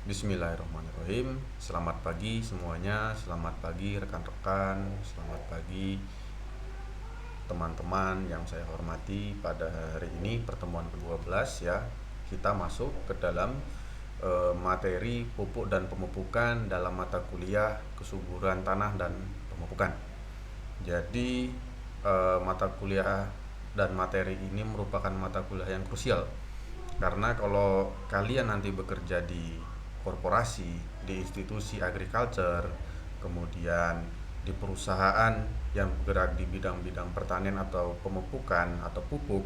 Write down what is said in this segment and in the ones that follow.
Bismillahirrahmanirrahim. Selamat pagi semuanya, selamat pagi rekan-rekan, selamat pagi teman-teman yang saya hormati. Pada hari ini pertemuan ke-12 ya, kita masuk ke dalam materi pupuk dan pemupukan dalam mata kuliah kesuburan tanah dan pemupukan. Jadi mata kuliah dan materi ini merupakan mata kuliah yang krusial karena kalau kalian nanti bekerja di korporasi, di institusi agriculture, kemudian di perusahaan yang bergerak di bidang-bidang pertanian atau pemupukan atau pupuk,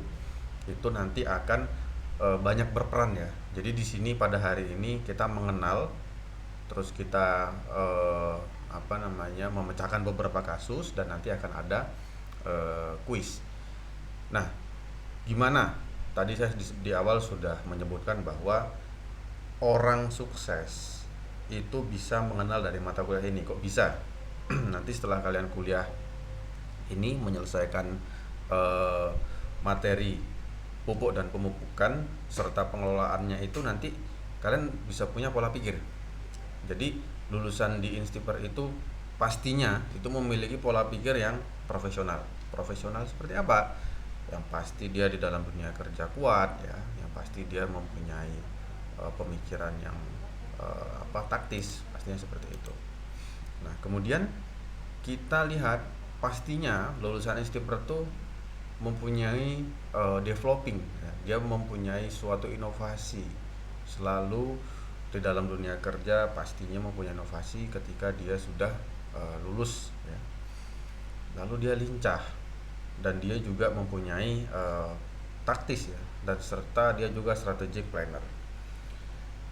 itu nanti akan banyak berperan ya. Jadi di sini pada hari ini kita mengenal, terus kita memecahkan beberapa kasus dan nanti akan ada kuis. Nah, gimana? Tadi saya di awal sudah menyebutkan bahwa orang sukses itu bisa mengenal dari mata kuliah ini. Kok bisa? Nanti setelah kalian kuliah ini menyelesaikan eh, materi pupuk dan pemupukan serta pengelolaannya, itu nanti kalian bisa punya pola pikir. Jadi lulusan di Instiper itu pastinya itu memiliki pola pikir yang profesional. Profesional seperti apa? Yang pasti dia di dalam dunia kerja kuat ya, yang pasti dia mempunyai pemikiran yang taktis, pastinya seperti itu. Nah, kemudian kita lihat pastinya lulusan Instiper itu mempunyai developing ya. Dia mempunyai suatu inovasi. Selalu di dalam dunia kerja pastinya mempunyai inovasi ketika dia sudah lulus ya. Lalu dia lincah dan dia juga mempunyai taktis ya, dan serta dia juga strategic planner.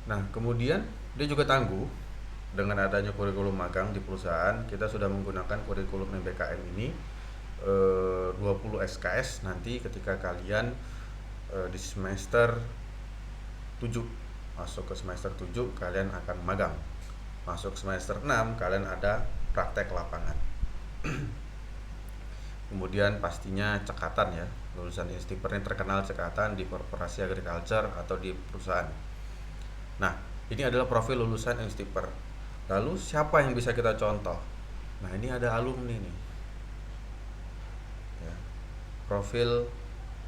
Nah, kemudian dia juga tangguh dengan adanya kurikulum magang di perusahaan. Kita sudah menggunakan kurikulum MBKM ini 20 SKS nanti ketika kalian di semester 7. Masuk ke semester 7 kalian akan magang. Masuk semester 6 kalian ada praktek lapangan. Kemudian pastinya cekatan ya. Lulusan Instiper ini terkenal cekatan di korporasi agriculture atau di perusahaan. Nah, ini adalah profil lulusan Instiper. Lalu siapa yang bisa kita contoh? Nah, ini ada alumni nih. Ya. Profil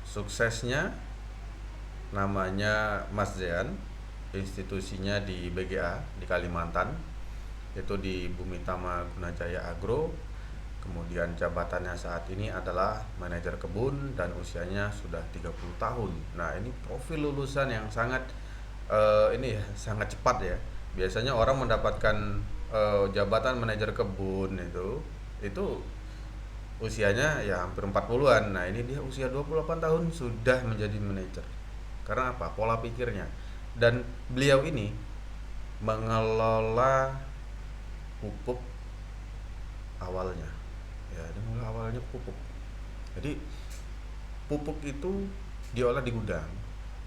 suksesnya namanya Mas Zean, institusinya di BGA di Kalimantan, itu di Bumi Tama Gunajaya Agro. Kemudian jabatannya saat ini adalah manajer kebun dan usianya sudah 30 tahun. Nah, ini profil lulusan yang sangat sangat cepat ya. Biasanya orang mendapatkan jabatan manajer kebun itu usianya ya hampir 40-an. Nah, ini dia usia 28 tahun sudah menjadi manajer. Karena apa? Pola pikirnya. Dan beliau ini mengelola pupuk awalnya. Ya, dia mulai awalnya pupuk. Jadi pupuk itu diolah di gudang.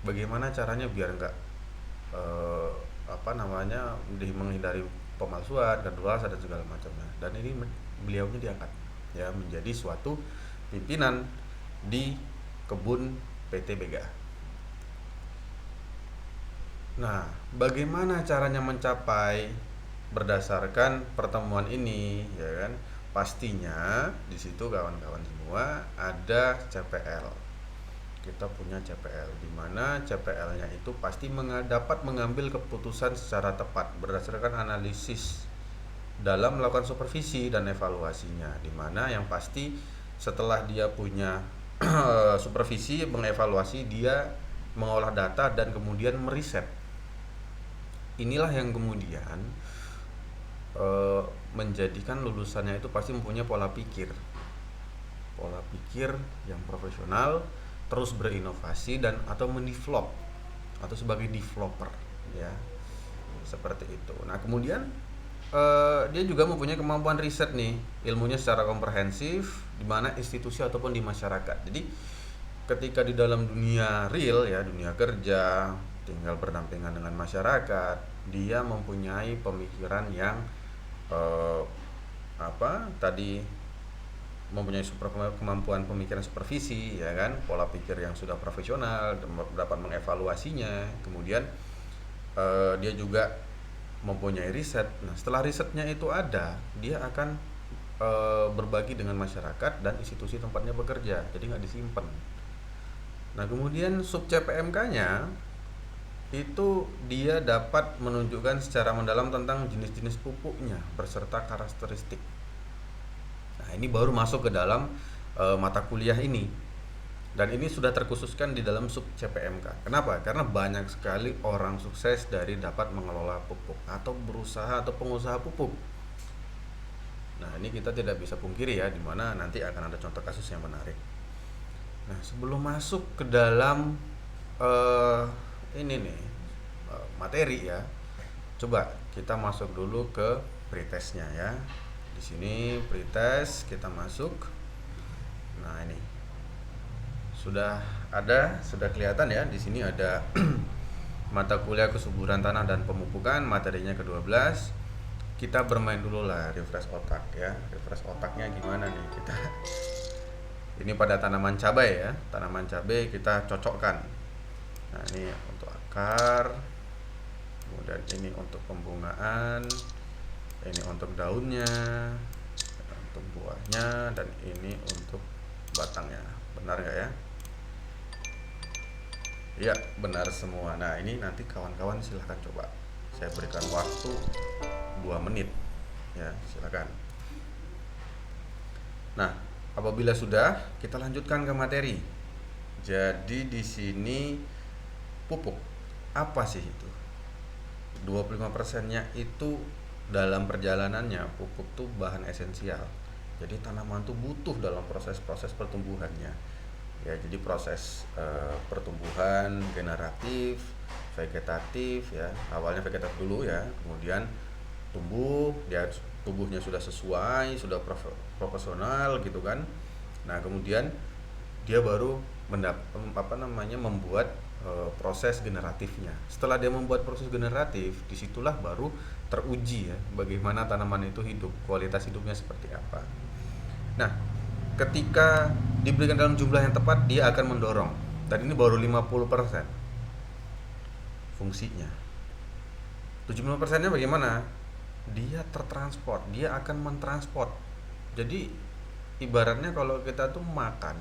Bagaimana caranya biar enggak menghindari pemalsuan, kedaluarsa dan segala macamnya. Dan ini beliaunya diangkat ya menjadi suatu pimpinan di kebun PT Bega. Nah, bagaimana caranya mencapai berdasarkan pertemuan ini ya kan? Pastinya di situ kawan-kawan semua ada CPL. Kita punya CPL, di mana CPL-nya itu pasti dapat mengambil keputusan secara tepat berdasarkan analisis dalam melakukan supervisi dan evaluasinya, di mana yang pasti setelah dia punya supervisi, mengevaluasi, dia mengolah data dan kemudian meriset. Inilah yang kemudian menjadikan lulusannya itu pasti mempunyai pola pikir yang profesional, terus berinovasi dan atau mendevelop atau sebagai developer ya, seperti itu. Nah, kemudian dia juga mempunyai kemampuan riset nih, ilmunya secara komprehensif di mana institusi ataupun di masyarakat. Jadi ketika di dalam dunia real ya, dunia kerja, tinggal berdampingan dengan masyarakat, dia mempunyai pemikiran yang mempunyai kemampuan pemikiran supervisi ya kan, pola pikir yang sudah profesional, dapat mengevaluasinya. Kemudian dia juga mempunyai riset. Nah, setelah risetnya itu ada, dia akan berbagi dengan masyarakat dan institusi tempatnya bekerja, jadi nggak disimpan. Nah, kemudian sub CPMK-nya itu dia dapat menunjukkan secara mendalam tentang jenis-jenis pupuknya beserta karakteristik. Nah, ini baru masuk ke dalam mata kuliah ini. Dan ini sudah terkhususkan di dalam sub CPMK. Kenapa? Karena banyak sekali orang sukses dari dapat mengelola pupuk atau berusaha atau pengusaha pupuk. Nah, ini kita tidak bisa pungkiri ya, dimana nanti akan ada contoh kasus yang menarik. Nah, sebelum masuk ke dalam ini nih materi ya, coba kita masuk dulu ke pretestnya ya. Di sini pretest kita masuk. Nah, ini sudah kelihatan ya. Di sini ada mata kuliah kesuburan tanah dan pemupukan, materinya ke-12. Kita bermain dulu lah, refresh otak ya. Refresh otaknya gimana nih kita? Ini pada tanaman cabai ya. Tanaman cabai kita cocokkan. Nah, ini untuk akar. Kemudian ini untuk pembungaan. Ini untuk daunnya, untuk buahnya, dan ini untuk batangnya. Benar nggak ya? Iya, benar semua. Nah, ini nanti kawan-kawan silahkan coba. Saya berikan waktu 2 menit. Ya, silakan. Nah, apabila sudah, kita lanjutkan ke materi. Jadi di sini pupuk. Apa sih itu? 25%-nya itu dalam perjalanannya pupuk tuh bahan esensial. Jadi tanaman tuh butuh dalam proses-proses pertumbuhannya. Ya, jadi proses pertumbuhan generatif, vegetatif ya. Awalnya vegetatif dulu ya, kemudian tumbuh, dia tubuhnya sudah sesuai, sudah profesional gitu kan. Nah, kemudian dia baru membuat proses generatifnya. Setelah dia membuat proses generatif, disitulah baru teruji ya bagaimana tanaman itu hidup, kualitas hidupnya seperti apa. Nah, ketika diberikan dalam jumlah yang tepat, dia akan mendorong. Dan ini baru 50% fungsinya. 75%-nya bagaimana? Dia tertransport, dia akan mentransport. Jadi ibaratnya kalau kita tuh makan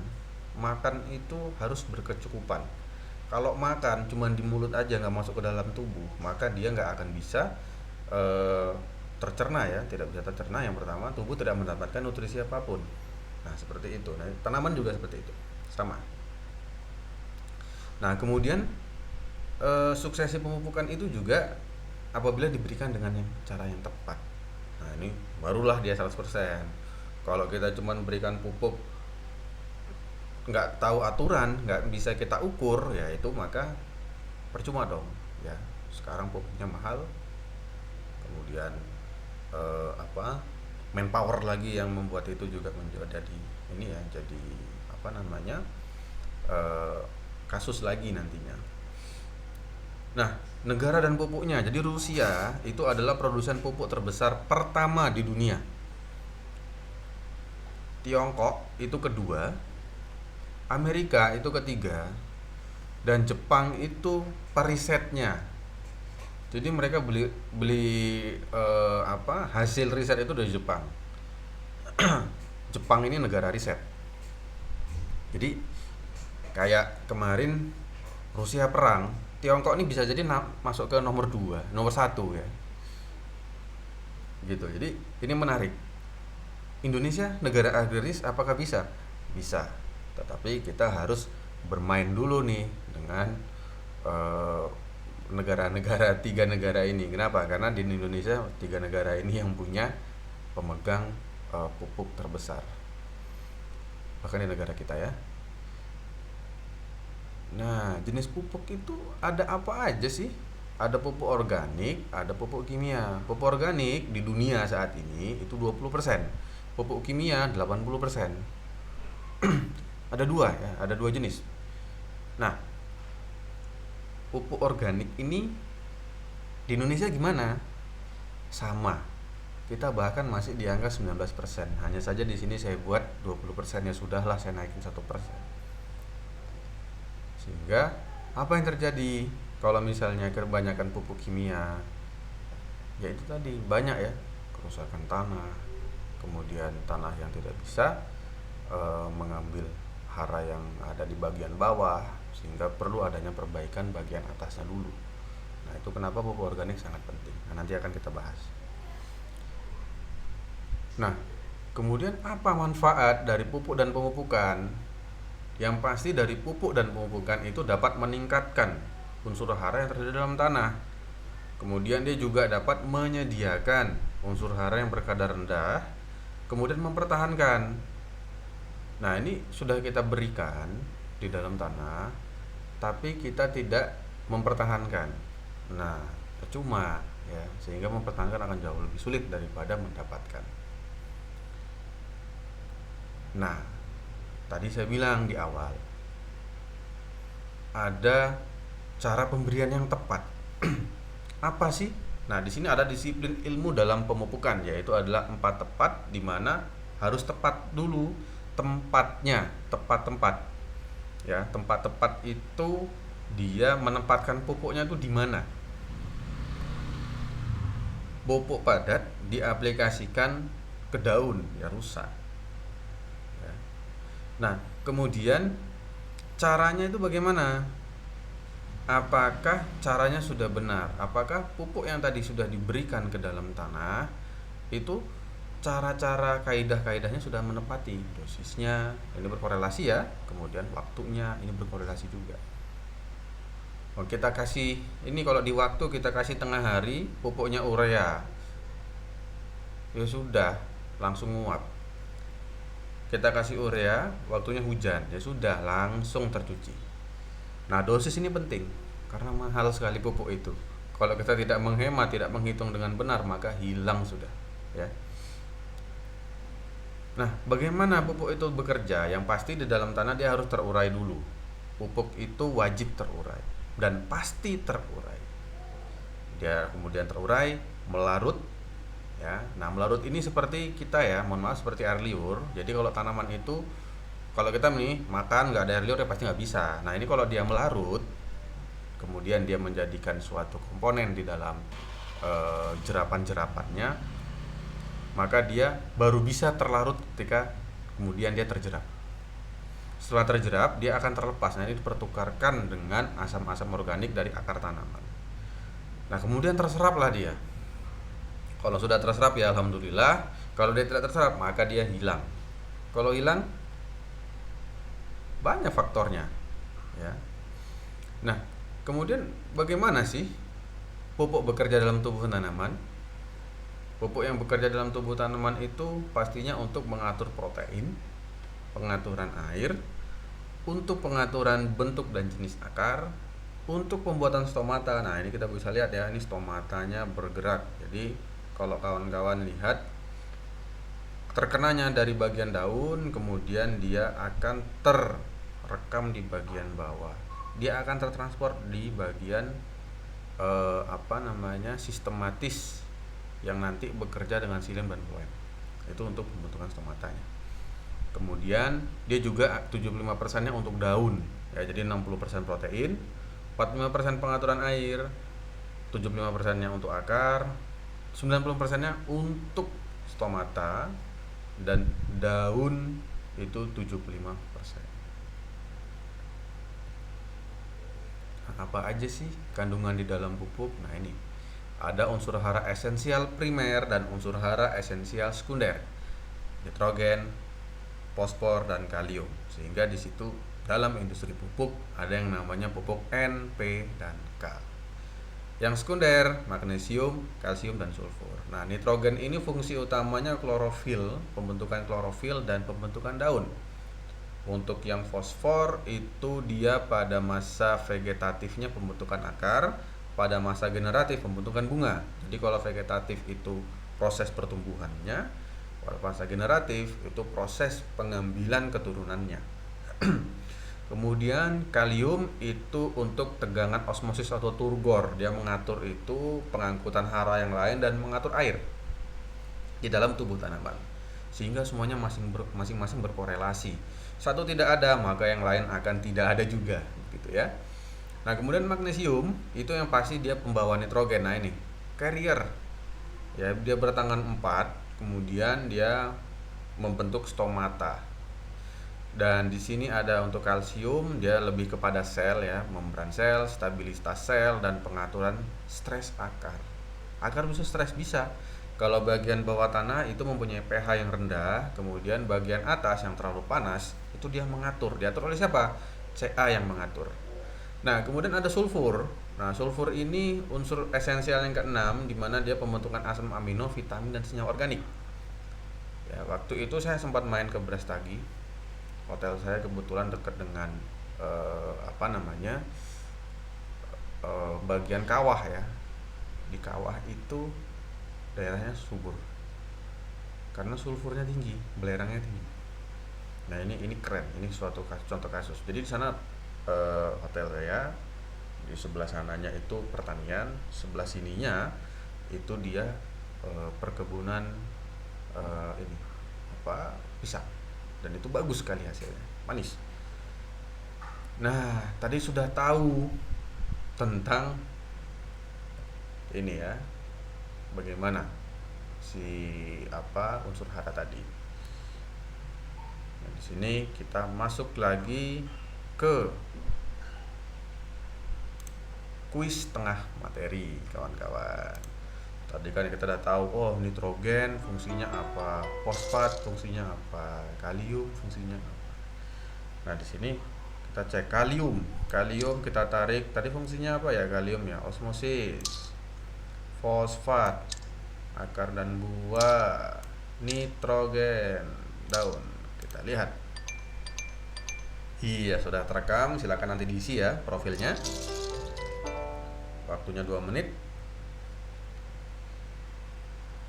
itu harus berkecukupan. Kalau makan cuma di mulut aja, nggak masuk ke dalam tubuh, maka dia nggak akan bisa tercerna ya, tidak bisa tercerna. Yang pertama, tubuh tidak mendapatkan nutrisi apapun. Nah, seperti itu. Nah, tanaman juga seperti itu, sama. Nah, kemudian suksesi pemupukan itu juga apabila diberikan dengan cara yang tepat. Nah, ini barulah dia 100%. Kalau kita cuma berikan pupuk nggak tahu aturan, nggak bisa kita ukur, ya itu maka percuma dong ya. Sekarang pupuknya mahal, kemudian manpower lagi yang membuat itu juga menjadi ini ya, jadi kasus lagi nantinya. Nah, negara dan pupuknya. Jadi Rusia itu adalah produsen pupuk terbesar pertama di dunia. Tiongkok itu kedua, Amerika itu ketiga, dan Jepang itu perisetnya. Jadi mereka beli hasil riset itu dari Jepang. Jepang ini negara riset. Jadi kayak kemarin Rusia perang, Tiongkok ini bisa jadi masuk ke nomor 2, nomor 1 ya. Gitu. Jadi ini menarik. Indonesia negara agraris apakah bisa? Bisa. Tetapi kita harus bermain dulu nih dengan negara-negara, 3 negara ini. Kenapa? Karena di Indonesia 3 negara ini yang punya pemegang pupuk terbesar, bahkan di negara kita ya. Nah, jenis pupuk itu ada apa aja sih? Ada pupuk organik, ada pupuk kimia. Pupuk organik di dunia saat ini itu 20%, pupuk kimia 80%. Ada 2 jenis. Nah, pupuk organik ini di Indonesia gimana? Sama. Kita bahkan masih di angka 19%. Hanya saja di sini saya buat 20%, ya sudahlah saya naikin 1%. Sehingga apa yang terjadi kalau misalnya kebanyakan pupuk kimia? ya itu tadi banyak ya, kerusakan tanah, kemudian tanah yang tidak bisa mengambil hara yang ada di bagian bawah, sehingga perlu adanya perbaikan bagian atasnya dulu. Nah, itu kenapa pupuk organik sangat penting. Nah, nanti akan kita bahas. Nah, kemudian apa manfaat dari pupuk dan pemupukan? Yang pasti dari pupuk dan pemupukan itu dapat meningkatkan unsur hara yang tersedia dalam tanah. Kemudian dia juga dapat menyediakan unsur hara yang berkadar rendah, kemudian mempertahankan. Nah, ini sudah kita berikan di dalam tanah, tapi kita tidak mempertahankan. Nah, percuma ya, sehingga mempertahankan akan jauh lebih sulit daripada mendapatkan. Nah, tadi saya bilang di awal, ada cara pemberian yang tepat. Apa sih? Nah, di sini ada disiplin ilmu dalam pemupukan, yaitu adalah 4 tepat, di mana harus tepat dulu tempatnya, tepat tempat. Ya, tempat tepat itu dia menempatkan pupuknya itu di mana? Pupuk padat diaplikasikan ke daun, ya rusak. Ya. Nah, kemudian caranya itu bagaimana? Apakah caranya sudah benar? Apakah pupuk yang tadi sudah diberikan ke dalam tanah itu cara-cara kaidah-kaidahnya sudah menepati dosisnya, ini berkorelasi ya, kemudian waktunya ini berkorelasi juga. Oh, kita kasih ini, kalau di waktu kita kasih tengah hari pupuknya urea, ya sudah langsung nguap. Kita kasih urea waktunya hujan, ya sudah langsung tercuci. Nah, dosis ini penting karena mahal sekali pupuk itu. Kalau kita tidak menghemat, tidak menghitung dengan benar, maka hilang sudah, ya. Nah, bagaimana pupuk itu bekerja? Yang pasti di dalam tanah dia harus terurai dulu. Pupuk itu wajib terurai dan pasti terurai. Dia kemudian terurai, melarut, ya. Nah, melarut ini seperti kita ya, mohon maaf, seperti air liur. Jadi kalau tanaman itu, kalau kita nih makan nggak ada air liur ya pasti nggak bisa. Nah, ini kalau dia melarut, kemudian dia menjadikan suatu komponen di dalam jerapan-jerapannya, maka dia baru bisa terlarut ketika kemudian dia terjerap. Setelah terjerap, dia akan terlepas. Nah, ini dipertukarkan dengan asam-asam organik dari akar tanaman. Nah, kemudian terseraplah dia. Kalau sudah terserap ya alhamdulillah. Kalau dia tidak terserap, maka dia hilang. Kalau hilang, banyak faktornya, ya. Nah, kemudian bagaimana sih pupuk bekerja dalam tubuh tanaman? Pupuk yang bekerja dalam tubuh tanaman itu pastinya untuk mengatur protein, pengaturan air, untuk pengaturan bentuk dan jenis akar, untuk pembuatan stomata. Nah, ini kita bisa lihat ya, ini stomatanya bergerak. Jadi kalau kawan-kawan lihat, terkenanya dari bagian daun, kemudian dia akan terrekam di bagian bawah. Dia akan tertransport di bagian sistematis yang nanti bekerja dengan xilem dan floem. Itu untuk pembentukan stomatanya. Kemudian dia juga 75%-nya untuk daun, ya, jadi 60% protein, 45% pengaturan air, 75%-nya untuk akar, 90%-nya untuk stomata, dan daun itu 75%. Nah, apa aja sih kandungan di dalam pupuk? Nah, ini ada unsur hara esensial primer dan unsur hara esensial sekunder, nitrogen, fosfor, dan kalium. Sehingga di situ dalam industri pupuk ada yang namanya pupuk N, P, dan K. Yang sekunder, magnesium, kalsium, dan sulfur. Nah, nitrogen ini fungsi utamanya klorofil, pembentukan klorofil dan pembentukan daun. Untuk yang fosfor itu dia pada masa vegetatifnya pembentukan akar, pada masa generatif pembentukan bunga. Jadi kalau vegetatif itu proses pertumbuhannya, kalau masa generatif itu proses pengambilan keturunannya. Kemudian kalium itu untuk tegangan osmosis atau turgor, dia mengatur itu pengangkutan hara yang lain dan mengatur air di dalam tubuh tanaman, sehingga semuanya masing-masing berkorelasi. Satu tidak ada, maka yang lain akan tidak ada juga, gitu ya. Nah, kemudian magnesium itu yang pasti dia pembawa nitrogen. Nah, ini carrier Ya, dia bertangan 4, kemudian dia membentuk stomata. Dan di sini ada untuk kalsium, dia lebih kepada sel ya, membran sel, stabilitas sel, dan pengaturan stres akar. Akar bisa stres bisa. Kalau bagian bawah tanah itu mempunyai pH yang rendah, kemudian bagian atas yang terlalu panas itu dia mengatur. Diatur oleh siapa? Ca yang mengatur. Nah, kemudian ada sulfur. Nah, sulfur ini unsur esensial yang keenam di mana dia pembentukan asam amino, vitamin, dan senyawa organik. Ya, waktu itu saya sempat main ke Brastagi. Hotel saya kebetulan dekat dengan apa namanya, bagian kawah ya. Di kawah itu daerahnya subur karena sulfurnya tinggi, belerangnya tinggi. Nah, ini keren, ini suatu contoh kasus. Jadi di sana hotel saya, di sebelah sananya itu pertanian, sebelah sininya itu dia perkebunan ini apa, pisang, dan itu bagus sekali hasilnya, manis. Nah, tadi sudah tahu tentang ini ya, bagaimana si apa unsur hara tadi. Nah, di sini kita masuk lagi ke kuis tengah materi, kawan-kawan. Tadi kan kita udah tahu, oh nitrogen fungsinya apa, fosfat fungsinya apa, kalium fungsinya apa. Nah, di sini kita cek kalium. Kalium kita tarik, tadi fungsinya apa ya kalium ya? Osmosis. Fosfat, akar dan buah. Nitrogen, daun. Kita lihat. Iya, sudah terekam, silakan nanti diisi ya profilnya. Waktunya 2 menit.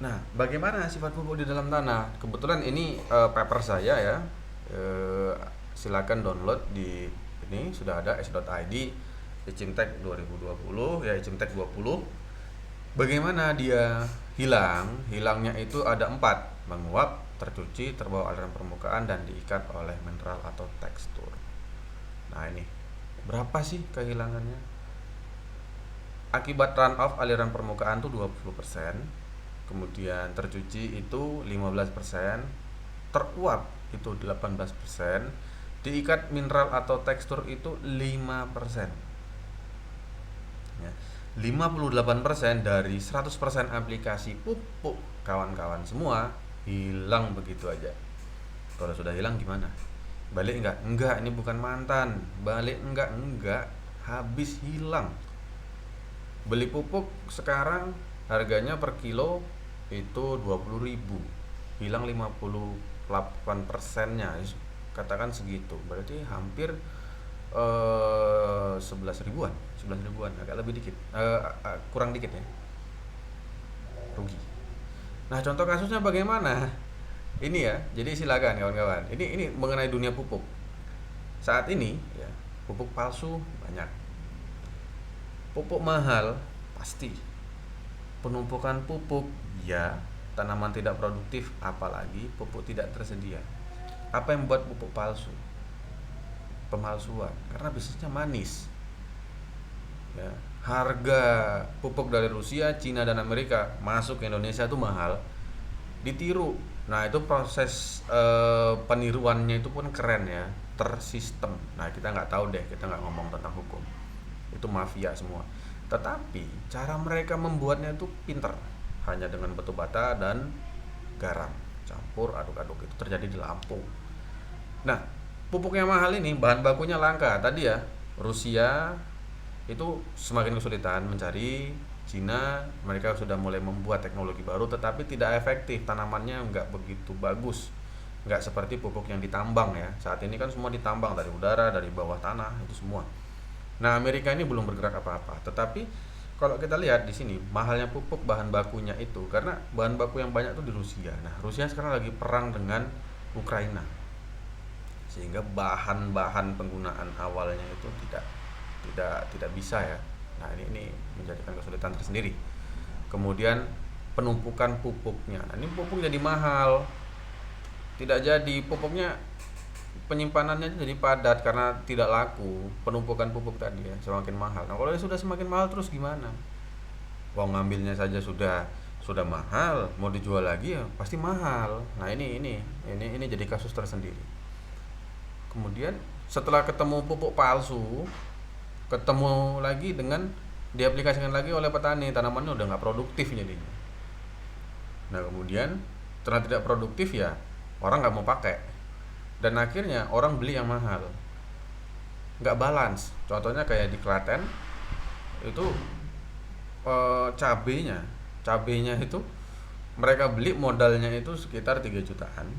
Nah, bagaimana sifat pupuk di dalam tanah? Kebetulan ini paper saya ya. Silakan download di ini sudah ada s.id Icimtek 2020 ya, Icimtek 20. Bagaimana dia hilang? Hilangnya itu ada 4: menguap, tercuci, terbawa aliran permukaan, dan diikat oleh mineral atau tekstur. Nah, ini berapa sih kehilangannya? Akibat runoff aliran permukaan tuh 20%, kemudian tercuci itu 15%, teruap itu 18%, diikat mineral atau tekstur itu 5%. Ya, 58% dari 100% aplikasi pupuk kawan-kawan semua hilang begitu aja. Kalau sudah hilang gimana? Balik enggak? Enggak, ini bukan mantan. Balik enggak? Enggak, habis, hilang. Beli pupuk sekarang harganya per kilo itu 20.000, hilang 58%-nya, katakan segitu, berarti hampir 11 ribuan, agak lebih dikit, kurang dikit ya, rugi. Nah, contoh kasusnya bagaimana? Ini ya, jadi silakan kawan-kawan. Ini mengenai dunia pupuk. Saat ini ya, pupuk palsu banyak. Pupuk mahal pasti. Penumpukan pupuk ya, tanaman tidak produktif, apalagi pupuk tidak tersedia. Apa yang membuat pupuk palsu? Pemalsuan, karena bisnisnya manis. Ya, harga pupuk dari Rusia, Cina, dan Amerika masuk ke Indonesia itu mahal, ditiru. Nah, itu proses peniruannya itu pun keren ya, tersistem. Nah, kita nggak tahu deh, kita nggak ngomong tentang hukum, itu mafia semua. Tetapi cara mereka membuatnya itu pinter, hanya dengan batu bata dan garam, campur aduk-aduk, itu terjadi di Lampung. Nah, pupuk yang mahal ini bahan bakunya langka. Tadi ya, Rusia itu semakin kesulitan mencari. Cina, mereka sudah mulai membuat teknologi baru, tetapi tidak efektif, tanamannya nggak begitu bagus, nggak seperti pupuk yang ditambang ya. Saat ini kan semua ditambang dari udara, dari bawah tanah, itu semua. Nah, Amerika ini belum bergerak apa-apa. Tetapi kalau kita lihat di sini mahalnya pupuk bahan bakunya itu karena bahan baku yang banyak itu di Rusia. Nah, Rusia sekarang lagi perang dengan Ukraina, sehingga bahan-bahan penggunaan awalnya itu tidak bisa ya. Nah, ini menjadikan kesulitan tersendiri. Kemudian penumpukan pupuknya. Nah, ini pupuk jadi mahal. Tidak jadi pupuknya, penyimpanannya jadi padat karena tidak laku. Penumpukan pupuk tadi ya semakin mahal. Nah, kalau sudah semakin mahal terus gimana? Wong ngambilnya saja sudah mahal, mau dijual lagi ya pasti mahal. Nah, ini jadi kasus tersendiri. Kemudian setelah ketemu pupuk palsu, ketemu lagi dengan diaplikasikan lagi oleh petani, tanamannya udah nggak produktif jadinya. Nah, kemudian setelah tidak produktif ya orang nggak mau pakai, dan akhirnya orang beli yang mahal, nggak balance. Contohnya kayak di Klaten itu, cabenya itu mereka beli modalnya itu sekitar 3 jutaan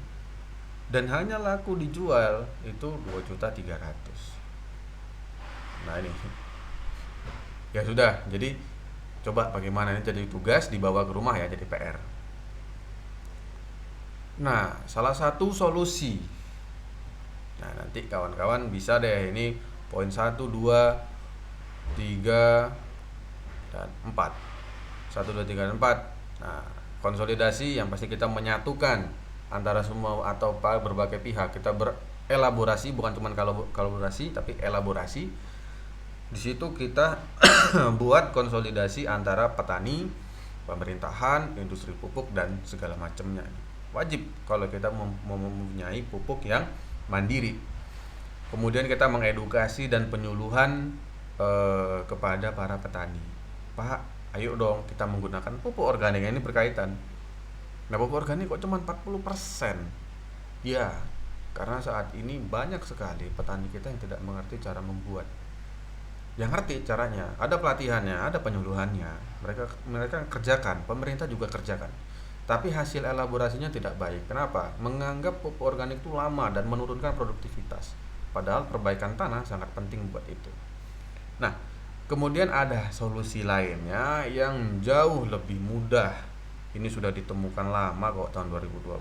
dan hanya laku dijual itu 2.300.000. Nah, ini ya sudah, jadi coba bagaimana, ini jadi tugas dibawa ke rumah ya, jadi PR. Nah, salah satu solusi, nah nanti kawan-kawan bisa deh ini poin 1, 2, 3, dan 4. 1, 2, 3, dan 4. Nah, konsolidasi yang pasti kita menyatukan antara semua atau berbagai pihak. Kita berelaborasi, bukan cuma kolaborasi tapi elaborasi. Di situ kita buat konsolidasi antara petani, pemerintahan, industri pupuk dan segala macamnya. Wajib kalau kita mempunyai pupuk yang mandiri. Kemudian kita mengedukasi dan penyuluhan kepada para petani. Pak, ayo dong kita menggunakan pupuk organik. Ini berkaitan. Nah, pupuk organik kok cuma 40%? Ya, karena saat ini banyak sekali petani kita yang tidak mengerti cara membuat. Yang ngerti caranya, ada pelatihannya, ada penyuluhannya. Mereka kerjakan, pemerintah juga kerjakan. Tapi hasil elaborasinya tidak baik. Kenapa? Menganggap pupuk organik itu lama dan menurunkan produktivitas. Padahal perbaikan tanah sangat penting buat itu. Nah, kemudian ada solusi lainnya yang jauh lebih mudah. Ini sudah ditemukan lama kok, tahun 2020,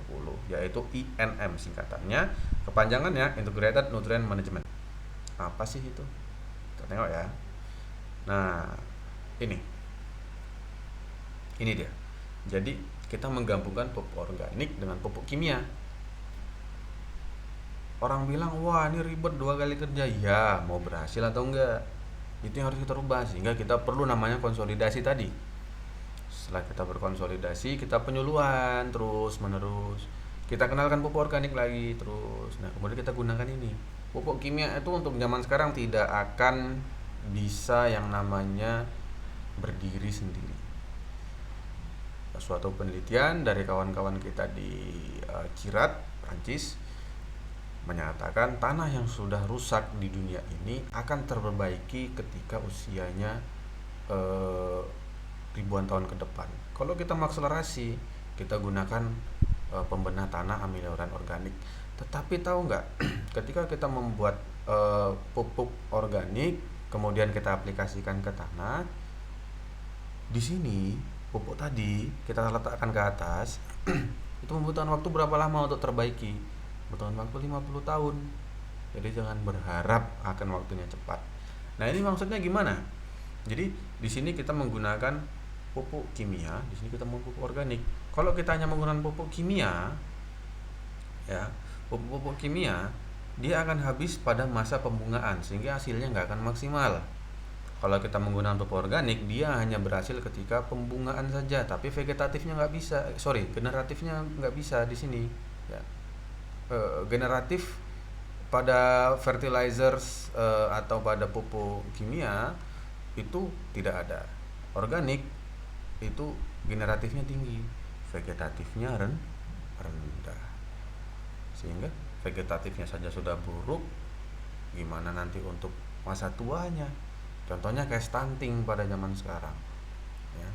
yaitu INM singkatannya. Kepanjangannya Integrated Nutrient Management. Apa sih itu? Kita tengok ya. Nah, ini dia. Jadi kita menggabungkan pupuk organik dengan pupuk kimia. Orang bilang, wah ini ribet 2 kali kerja. Ya, mau berhasil atau enggak, itu yang harus kita rubah. Sehingga kita perlu namanya konsolidasi tadi. Setelah kita berkonsolidasi, kita penyuluhan terus menerus. Kita kenalkan pupuk organik lagi terus. Nah, kemudian kita gunakan ini. Pupuk kimia itu untuk zaman sekarang tidak akan bisa yang namanya berdiri sendiri. Suatu penelitian dari kawan-kawan kita di Cirat, Prancis, menyatakan tanah yang sudah rusak di dunia ini akan terperbaiki ketika usianya ribuan tahun ke depan. Kalau kita mengakselerasi, kita gunakan pembenah tanah amilauran organik. Tetapi tahu nggak, ketika kita membuat pupuk organik, kemudian kita aplikasikan ke tanah, di sini pupuk tadi kita letakkan ke atas, itu membutuhkan waktu berapa lama untuk terbaiki? Membutuhkan waktu 50 tahun. Jadi jangan berharap akan waktunya cepat. Nah, ini maksudnya gimana? Jadi di sini kita menggunakan pupuk kimia, di sini kita menggunakan pupuk organik. Kalau kita hanya menggunakan pupuk kimia, ya, pupuk kimia dia akan habis pada masa pembungaan sehingga hasilnya nggak akan maksimal. Kalau kita menggunakan pupuk organik, dia hanya berhasil ketika pembungaan saja, tapi vegetatifnya nggak bisa. Generatifnya nggak bisa di sini. Ya. Generatif pada fertilizers atau pada pupuk kimia itu tidak ada. Organik itu generatifnya tinggi, vegetatifnya rendah. Sehingga vegetatifnya saja sudah buruk, gimana nanti untuk masa tuanya? Contohnya kayak stunting pada zaman sekarang, ya.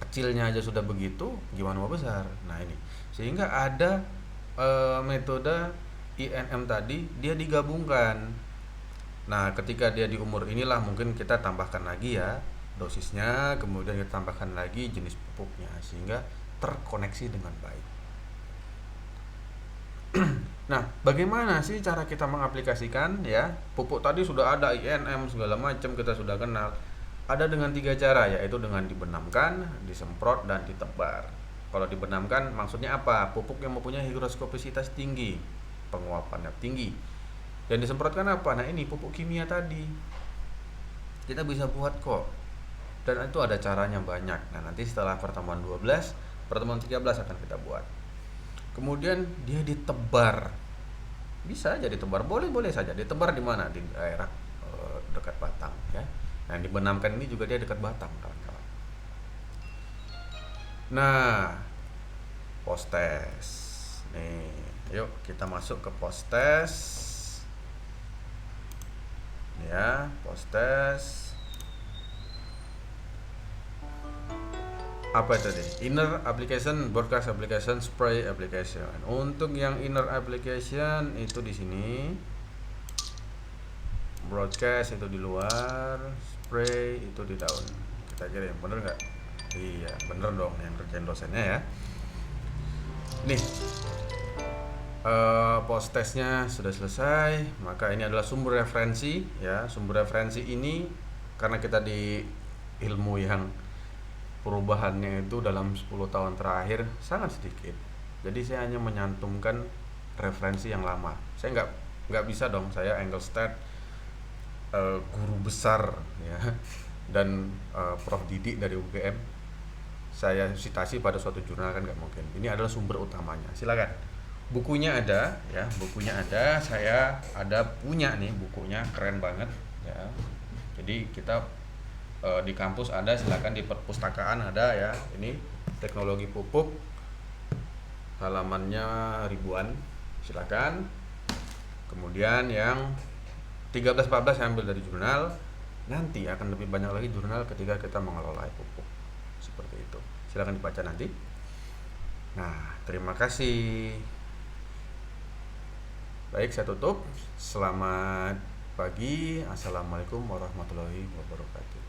Kecilnya aja sudah begitu, gimana mau besar? Nah, ini sehingga ada metode INM tadi, dia digabungkan. Nah, ketika dia di umur inilah mungkin kita tambahkan lagi ya dosisnya, kemudian kita tambahkan lagi jenis pupuknya sehingga terkoneksi dengan baik. Nah, bagaimana sih cara kita mengaplikasikan ya? Pupuk tadi sudah ada INM segala macam, kita sudah kenal. Ada dengan 3 cara, yaitu dengan dibenamkan, disemprot, dan ditebar. Kalau dibenamkan maksudnya apa? Pupuk yang mempunyai higroskopisitas tinggi, penguapannya tinggi. Dan disemprotkan apa? Nah, ini pupuk kimia tadi. Kita bisa buat kok. dan itu ada caranya banyak. Nah, nanti setelah pertemuan 12, pertemuan 13 akan kita buat. Kemudian dia ditebar. Bisa aja ditebar, boleh-boleh saja. Ditebar di mana? Di daerah dekat batang ya. Nah, yang dibenamkan ini juga dia dekat batang, kawan-kawan. Nah, post test. Nih, yuk kita masuk ke post test. Ya, post test. Apa itu tadi? Inner application, broadcast application, spray application. Untuk yang inner application itu di sini, broadcast itu di luar, spray itu di daun. Kita kirim, bener nggak? Iya, bener dong, yang kerjain dosennya ya. Nih, post testnya sudah selesai. Maka ini adalah sumber referensi ya. Sumber referensi ini karena kita di ilmu yang perubahannya itu dalam 10 tahun terakhir sangat sedikit. Jadi saya hanya menyantumkan referensi yang lama. Saya nggak bisa dong, saya Engelstad guru besar ya, dan Prof Didik dari UGM saya citasi pada suatu jurnal, kan nggak mungkin. Ini adalah sumber utamanya. Silakan. Bukunya ada ya, bukunya ada. Saya ada punya nih bukunya, keren banget ya. Jadi kita di kampus ada, silakan di perpustakaan ada ya. Ini teknologi pupuk, halamannya ribuan, silakan. Kemudian yang 13-14 saya ambil dari jurnal. Nanti akan lebih banyak lagi jurnal ketika kita mengelola pupuk seperti itu. Silakan dibaca nanti. Nah, terima kasih. Baik, saya tutup. Selamat pagi. Assalamualaikum warahmatullahi wabarakatuh.